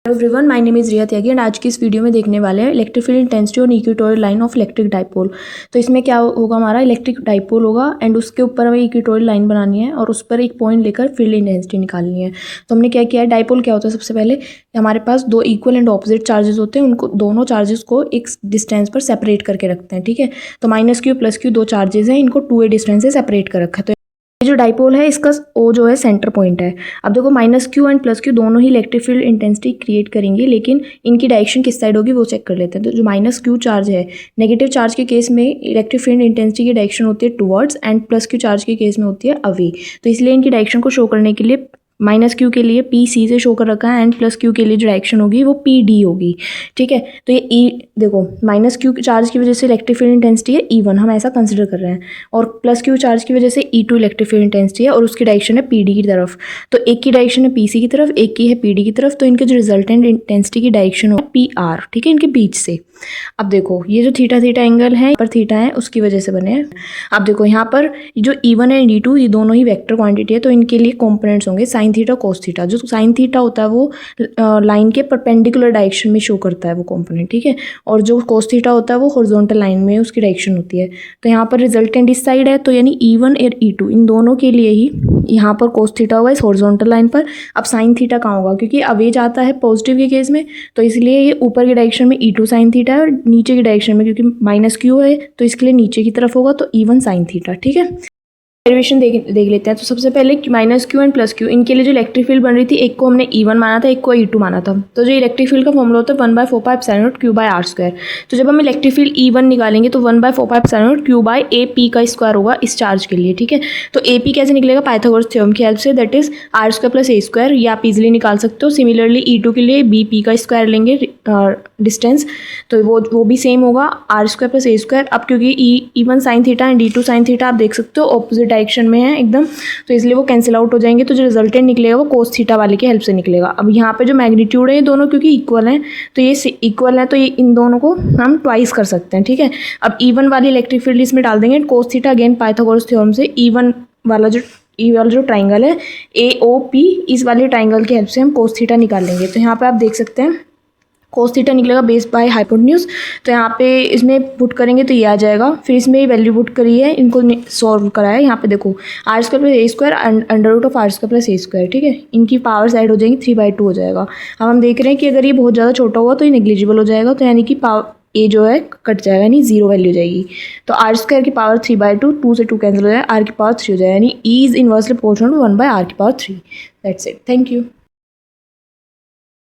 Everyone, my name is Riya Tyagi and आज की इस वीडियो में देखने वाले हैं इलेक्ट्रिक फील्ड इंटेंसिटी और equatorial line of electric dipole. तो इसमें क्या होगा, हमारा इलेक्ट्रिक डाइपोल होगा एंड उसके ऊपर हमें इक्वेटोरियल लाइन बनानी है और उस पर एक पॉइंट लेकर फील्ड इंटेंसिटी निकालनी है। तो हमने क्या किया है, डाइपोल क्या होता है, सबसे पहले हमारे पास दो इक्वल एंड ऑपोजिट चार्जेस होते हैं, उनको दोनों चार्जेस को एक डिस्टेंस पर सेपरेट करके रखते हैं। ठीक है, तो -q +q दो चार्जेस हैं, इनको 2a डिस्टेंस से सेपरेट कर रखा है। तो ये जो डाइपोल है इसका O जो है सेंटर पॉइंट है। अब देखो -q एंड +q दोनों ही इलेक्ट्रिक फील्ड इंटेंसिटी क्रिएट करेंगे, लेकिन इनकी डायरेक्शन किस साइड होगी वो चेक कर लेते हैं। तो जो -q चार्ज है, नेगेटिव चार्ज के केस में इलेक्ट्रिक फील्ड इंटेंसिटी की डायरेक्शन होती है टुवर्ड्स एंड +q चार्ज के केस में होती है अवे। तो इसलिए इनकी डायरेक्शन को शो करने के लिए -q के लिए PC से शो कर रखा है एंड +q के लिए जो डायरेक्शन होगी वो PD होगी। ठीक है, तो ये देखो -q चार्ज की वजह से इलेक्ट्रिक फील्ड इंटेंसिटी है E1, हम ऐसा कंसिडर कर रहे हैं, और +q चार्ज की वजह से E2 इलेक्ट्रिक फील्ड इंटेंसिटी है और उसकी डायरेक्शन है PD की तरफ। तो एक की डायरेक्शन है PC की तरफ, एक की है PD की तरफ, तो इनके जो रिजल्टेंट इंटेंसिटी की डायरेक्शन हो PR। ठीक है, इनके बीच से। अब देखो ये जो थीटा एंगल है पर थीटा है उसकी वजह से बने हैं। अब देखो यहाँ पर जो E1 एंड E2 ये दोनों ही वेक्टर क्वांटिटी है, तो इनके लिए कंपोनेंट्स होंगे साइन थीटा कोस थीटा। जो साइन थीटा होता है वो लाइन के परपेंडिकुलर डायरेक्शन में शो करता है वो कंपोनेंट। ठीक है, और जो कोस थीटा होता है वो हॉरिजॉन्टल लाइन में उसकी डायरेक्शन होती है। तो यहाँ पर रिजल्टेंट इस साइड है, तो यानी E1 और E2 इन दोनों के लिए ही यहाँ पर कोस थीटा होगा इस हॉरिजॉन्टल लाइन पर। अब साइन थीटा कहाँ होगा, क्योंकि अवे जाता है पॉजिटिव के केस में, तो इसलिए ये ऊपर की डायरेक्शन में E2 साइन थीटा है और नीचे की डायरेक्शन में क्योंकि -q है तो इसके लिए नीचे की तरफ होगा तो E1 साइन थीटा। ठीक है, डेरिवेशन देख लेते हैं। तो सबसे पहले -q एंड +q इनके लिए जो इलेक्ट्रिक फील्ड बन रही थी, एक को हमने E1 माना था, एक को E2 माना था। तो जो इलेक्ट्रिक फील्ड का फॉर्मूला होता है 1/4πε0 q/r²। तो जब हम इलेक्ट्रिक फील्ड E1 निकालेंगे तो 1/4πε0 q/AP का स्क्वायर होगा इस चार्ज के लिए। ठीक है, तो AP कैसे निकलेगा, पाइथागोरस थ्योरम की हेल्प से, दैट इज r² + a²। ये आप इजिली निकाल सकते हो। सिमिलरली E2 के लिए BP का स्क्वायर लेंगे डिस्टेंस, तो वो भी सेम होगा r² + a²। अब क्योंकि E1 sine theta and E2 sine theta आप देख सकते हो ऑपोजिट डायरेक्शन में है एकदम, तो इसलिए वो कैंसिल आउट हो जाएंगे। तो जो रिजल्टेंट निकलेगा वो कोस थीटा वाले की हेल्प से निकलेगा। अब यहाँ पे जो मैग्नीट्यूड है ये दोनों क्योंकि इक्वल हैं, तो ये इक्वल है, तो ये इन दोनों को हम ट्वाइस कर सकते हैं। ठीक है, अब E1 वाली इलेक्ट्रिक फील्ड इसमें डाल देंगे cos theta, again Pythagoras theorem से E1 वाला जो ट्राइंगल है AOP, इस वाले ट्राइंगल की हेल्प से हम कोस थीटा निकाल लेंगे। तो यहाँ पे आप देख सकते हैं कोस थीटा निकलेगा बेस बाय हाइपोटेन्यूज। तो यहाँ पे इसमें पुट करेंगे तो ये आ जाएगा, फिर इसमें वैल्यू पुट करी है, इनको सॉल्व करा है। यहाँ पे देखो r² + a² √r² + a²। ठीक है, इनकी पावर्स ऐड हो जाएंगी, 3/2 हो जाएगा। अब हम देख रहे हैं कि अगर ये बहुत ज़्यादा छोटा हुआ तो ये नेग्लिजिबल हो जाएगा, तो यानी कि पावर ए जो है कट जाएगा, यानी 0 वैल्यू जाएगी। तो r² की पावर 3/2, 2 से 2 कैंसिल हो जाएगा, r की पावर 3 हो जाएगा, यानी E is inversely proportional to 1/r⁴। That's it, thank you.